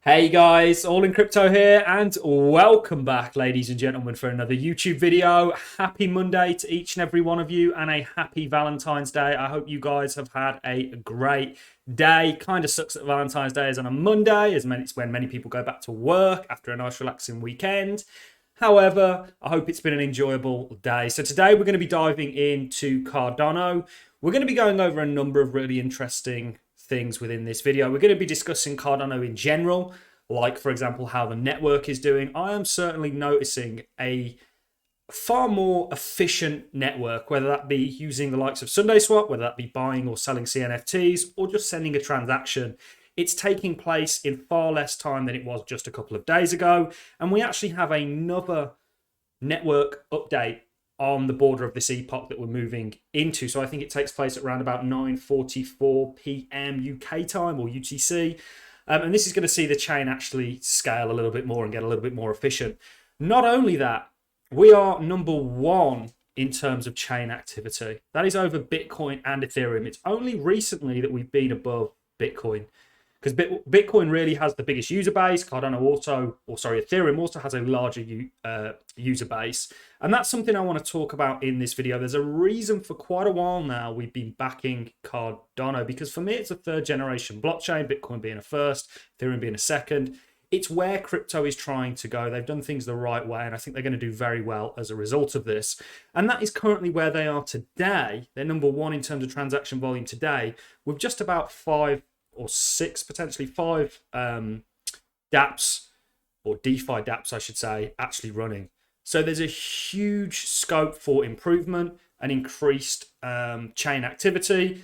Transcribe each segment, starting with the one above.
Hey guys, All in Crypto here, and welcome back, ladies and gentlemen, for another YouTube video. Happy Monday to each and every one of you, and a happy Valentine's Day. I hope you guys have had a great day. Kind of sucks that Valentine's Day is on a Monday, as it's when many people go back to work after a nice relaxing weekend. However, I hope it's been an enjoyable day. So today we're going to be diving into Cardano. We're going to be going over a number of really interesting things within this video. We're going to be discussing Cardano in general, like for example how the network is doing. I am certainly noticing a far more efficient network, whether that be using the likes of SundaeSwap, whether that be buying or selling CNFTs, or just sending a transaction. It's taking place in far less time than it was just a couple of days ago, and we actually have another network update on the border of this epoch that we're moving into. So I think it takes place at around about 9:44 p.m. UK time or UTC. And this is going to see the chain actually scale a little bit more and get a little bit more efficient. Not only that, we are number one in terms of chain activity. That is over Bitcoin and Ethereum. It's only recently that we've been above Bitcoin, because Bitcoin really has the biggest user base. Ethereum also has a larger user base. And that's something I want to talk about in this video. There's a reason for quite a while now we've been backing Cardano, because for me, it's a third generation blockchain, Bitcoin being a first, Ethereum being a second. It's where crypto is trying to go. They've done things the right way, and I think they're going to do very well as a result of this. And that is currently where they are today. They're number one in terms of transaction volume today, with just about 5 or 6, potentially 5 dApps, or DeFi dApps, I should say, actually running. So there's a huge scope for improvement and increased chain activity.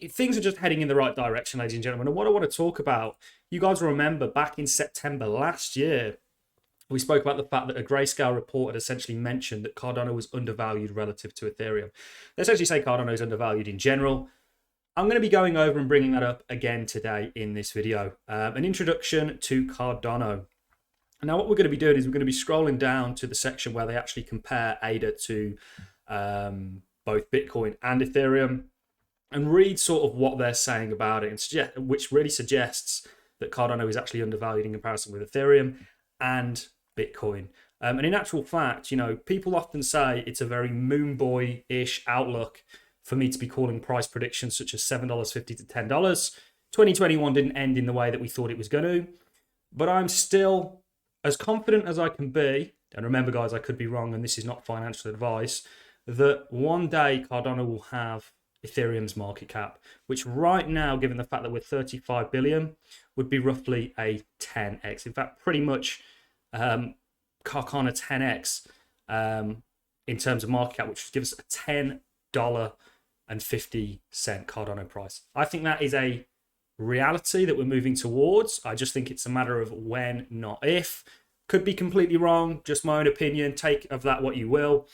Things are just heading in the right direction, ladies and gentlemen. And what I want to talk about, you guys remember back in September last year, we spoke about the fact that a Grayscale report had essentially mentioned that Cardano was undervalued relative to Ethereum. They essentially say Cardano is undervalued in general. I'm going to be going over and bringing that up again today in this video. An introduction to Cardano. Now, what we're going to be doing is we're going to be scrolling down to the section where they actually compare ADA to both Bitcoin and Ethereum, and read sort of what they're saying about it, and which really suggests that Cardano is actually undervalued in comparison with Ethereum and Bitcoin. And in actual fact, you know, people often say it's a very moon boy-ish outlook for me to be calling price predictions such as $7.50 to $10. 2021 didn't end in the way that we thought it was going to, but I'm still as confident as I can be, and remember guys, I could be wrong and this is not financial advice, that one day Cardano will have Ethereum's market cap, which right now, given the fact that we're 35 billion, would be roughly a 10x. In fact, pretty much Cardano 10x in terms of market cap, which would give us a $10.50 Cardano price. I think that is a reality that we're moving towards. I just think it's a matter of when, not if. Could be completely wrong, just my own opinion. Take of that what you will.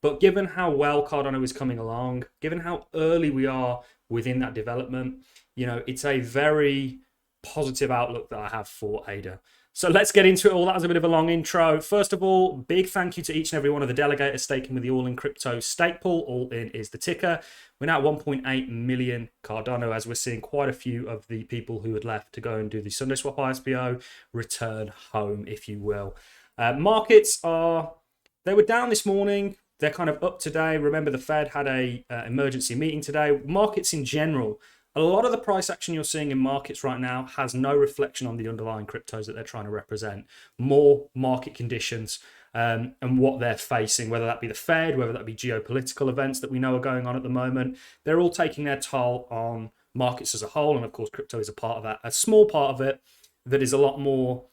But given how well Cardano is coming along, given how early we are within that development, you know, it's a very positive outlook that I have for ADA. So let's get into it all. That was a bit of a long intro. First of all, big thank you to each and every one of the delegators staking with the All in Crypto stake pool. All in is the ticker. We're now at 1.8 million Cardano, as we're seeing quite a few of the people who had left to go and do the SundaeSwap ISPO return home, if you will. Markets they were down this morning. They're kind of up today. Remember, the Fed had a emergency meeting today. Markets in general, a lot of the price action you're seeing in markets right now has no reflection on the underlying cryptos that they're trying to represent. More market conditions and what they're facing, whether that be the Fed, whether that be geopolitical events that we know are going on at the moment. They're all taking their toll on markets as a whole. And of course, crypto is a part of that, a small part of it that is a lot more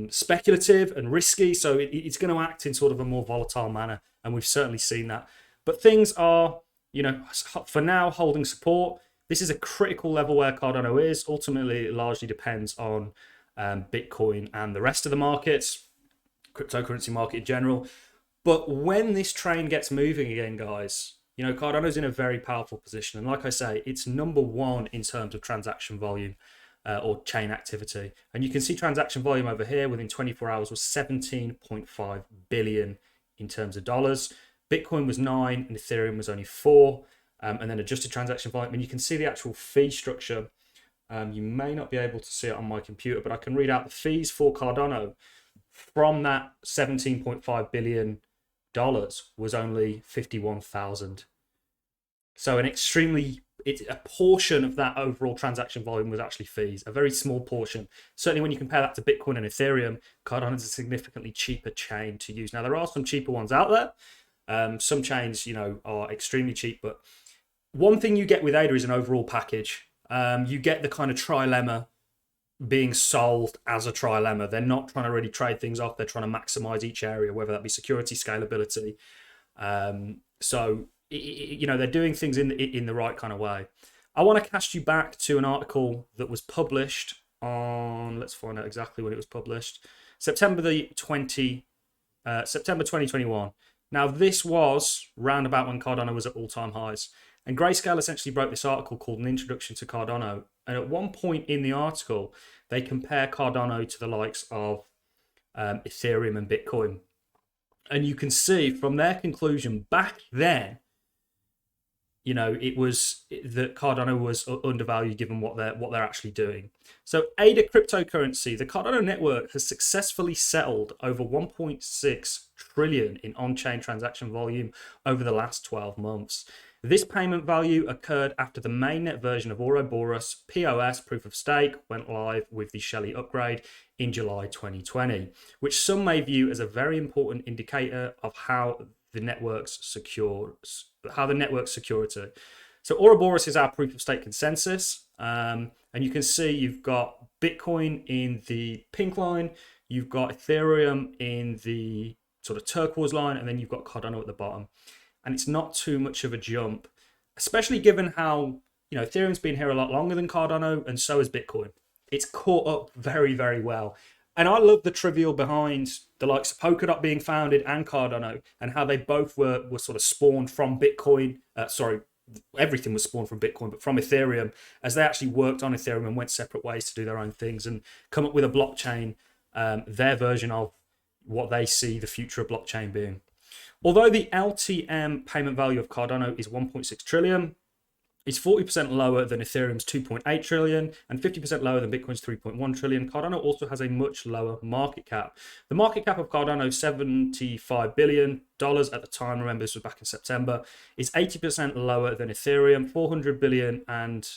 speculative and risky, so it's going to act in sort of a more volatile manner, and we've certainly seen that. But things are, you know, for now holding support. This is a critical level where Cardano is. Ultimately, it largely depends on Bitcoin and the rest of the markets, cryptocurrency market in general. But when this train gets moving again, guys, you know, Cardano's in a very powerful position, and like I say, it's number one in terms of transaction volume. Or chain activity. And you can see transaction volume over here within 24 hours was 17.5 billion in terms of dollars. Bitcoin was 9 and Ethereum was only 4. And then adjusted transaction volume. And you can see the actual fee structure You may not be able to see it on my computer, but I can read out the fees for Cardano from that $17.5 billion was only 51,000. So it's a portion of that overall transaction volume was actually fees, a very small portion. Certainly when you compare that to Bitcoin and Ethereum, Cardano is a significantly cheaper chain to use. Now, there are some cheaper ones out there. Some chains, are extremely cheap, but one thing you get with ADA is an overall package. You get the kind of trilemma being sold as a trilemma. They're not trying to really trade things off. They're trying to maximize each area, whether that be security, scalability. They're doing things in the right kind of way. I want to cast you back to an article that was published on, let's find out exactly when it was published, September 2021. Now, this was round about when Cardano was at all-time highs. And Grayscale essentially wrote this article called An Introduction to Cardano. And at one point in the article, they compare Cardano to the likes of Ethereum and Bitcoin. And you can see from their conclusion back then, it was that Cardano was undervalued given what they're actually doing. So ADA cryptocurrency, the Cardano network has successfully settled over 1.6 trillion in on-chain transaction volume over the last 12 months. This payment value occurred after the mainnet version of Ouroboros POS proof of stake went live with the Shelley upgrade in July 2020, which some may view as a very important indicator of how the network's security. So Ouroboros is our proof of stake consensus, and you can see you've got Bitcoin in the pink line, you've got Ethereum in the sort of turquoise line, and then you've got Cardano at the bottom. And it's not too much of a jump, especially given how, Ethereum's been here a lot longer than Cardano, and so has Bitcoin. It's caught up very, very well. And I love the trivial behind the likes of Polkadot being founded and Cardano, and how they both were sort of spawned from Bitcoin. Everything was spawned from Bitcoin, but from Ethereum, as they actually worked on Ethereum and went separate ways to do their own things and come up with a blockchain, their version of what they see the future of blockchain being. Although the LTM payment value of Cardano is 1.6 trillion, it's 40% lower than Ethereum's 2.8 trillion and 50% lower than Bitcoin's 3.1 trillion. Cardano also has a much lower market cap. The market cap of Cardano, $75 billion at the time, remember this was back in September, is 80% lower than Ethereum, 400 billion and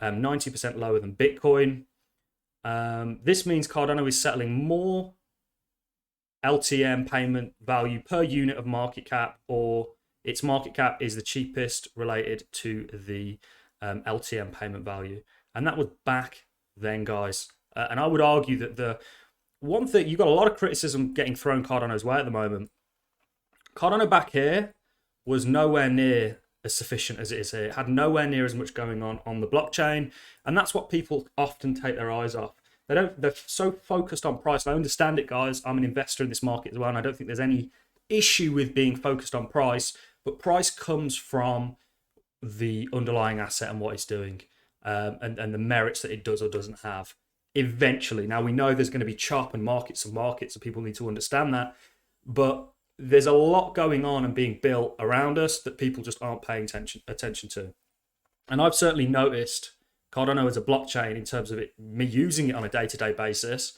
90% lower than Bitcoin. This means Cardano is settling more LTM payment value per unit of market cap, or its market cap is the cheapest related to the LTM payment value. And that was back then, guys. And I would argue that the one thing, you've got a lot of criticism getting thrown Cardano's way at the moment. Cardano back here was nowhere near as sufficient as it is here. It had nowhere near as much going on the blockchain. And that's what people often take their eyes off. They're so focused on price. And I understand it, guys. I'm an investor in this market as well, and I don't think there's any issue with being focused on price. But price comes from the underlying asset and what it's doing, and the merits that it does or doesn't have. Eventually, now we know there's going to be chop and markets, and people need to understand that. But there's a lot going on and being built around us that people just aren't paying attention to. And I've certainly noticed Cardano as a blockchain, in terms of me using it on a day-to-day basis,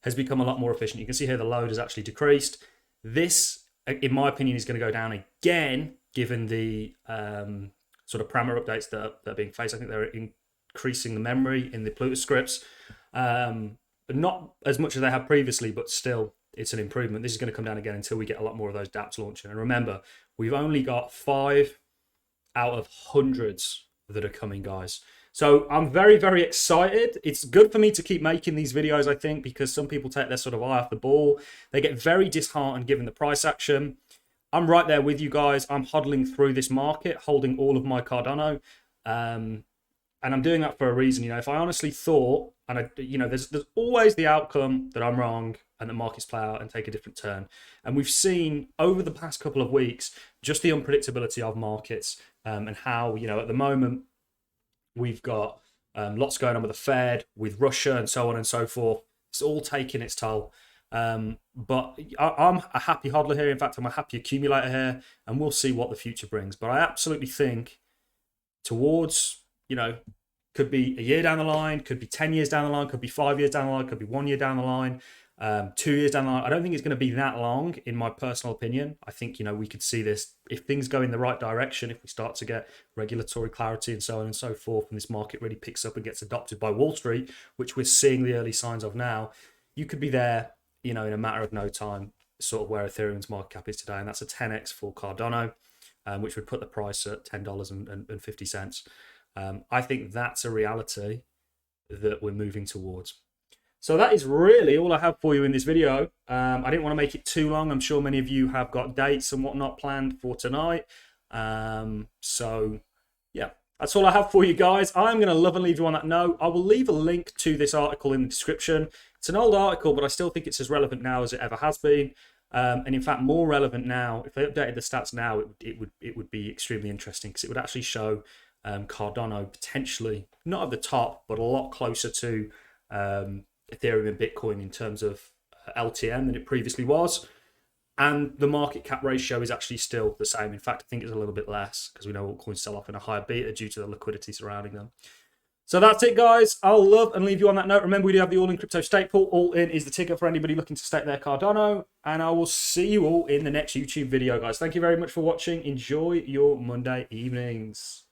has become a lot more efficient. You can see here the load has actually decreased. This, in my opinion, is going to go down again, given the sort of parameter updates that are being faced. I think they're increasing the memory in the Plutus scripts. Not as much as they have previously, but still, it's an improvement. This is going to come down again until we get a lot more of those dApps launching. And remember, we've only got 5 out of hundreds that are coming, guys. So I'm very, very excited. It's good for me to keep making these videos, I think, because some people take their sort of eye off the ball. They get very disheartened given the price action. I'm right there with you guys. I'm hodling through this market, holding all of my Cardano. And I'm doing that for a reason. If I honestly thought, and there's always the outcome that I'm wrong and the markets play out and take a different turn. And we've seen over the past couple of weeks, just the unpredictability of markets, and how, at the moment, we've got lots going on with the Fed, with Russia, and so on and so forth. It's all taking its toll. But I'm a happy hodler here. In fact, I'm a happy accumulator here, and we'll see what the future brings. But I absolutely think towards, Could be a year down the line, could be 10 years down the line, could be 5 years down the line, could be 1 year down the line, 2 years down the line. I don't think it's going to be that long, in my personal opinion. I think, we could see this, if things go in the right direction, if we start to get regulatory clarity and so on and so forth, and this market really picks up and gets adopted by Wall Street, which we're seeing the early signs of now, you could be there, in a matter of no time, sort of where Ethereum's market cap is today. And that's a 10x for Cardano, which would put the price at $10.50. I think that's a reality that we're moving towards. So that is really all I have for you in this video. I didn't want to make it too long. I'm sure many of you have got dates and whatnot planned for tonight. So yeah, that's all I have for you guys. I'm going to love and leave you on that note. I will leave a link to this article in the description. It's an old article, but I still think it's as relevant now as it ever has been. And in fact, more relevant now. If they updated the stats now, it would be extremely interesting, because it would actually show Cardano potentially not at the top, but a lot closer to Ethereum and Bitcoin in terms of LTM than it previously was. And the market cap ratio is actually still the same. In fact, I think it's a little bit less, because we know altcoins sell off in a higher beta due to the liquidity surrounding them. So that's it, guys. I'll love and leave you on that note. Remember, we do have the All-In Crypto Stake Pool. All-In is the ticker for anybody looking to stake their Cardano. And I will see you all in the next YouTube video, guys. Thank you very much for watching. Enjoy your Monday evenings.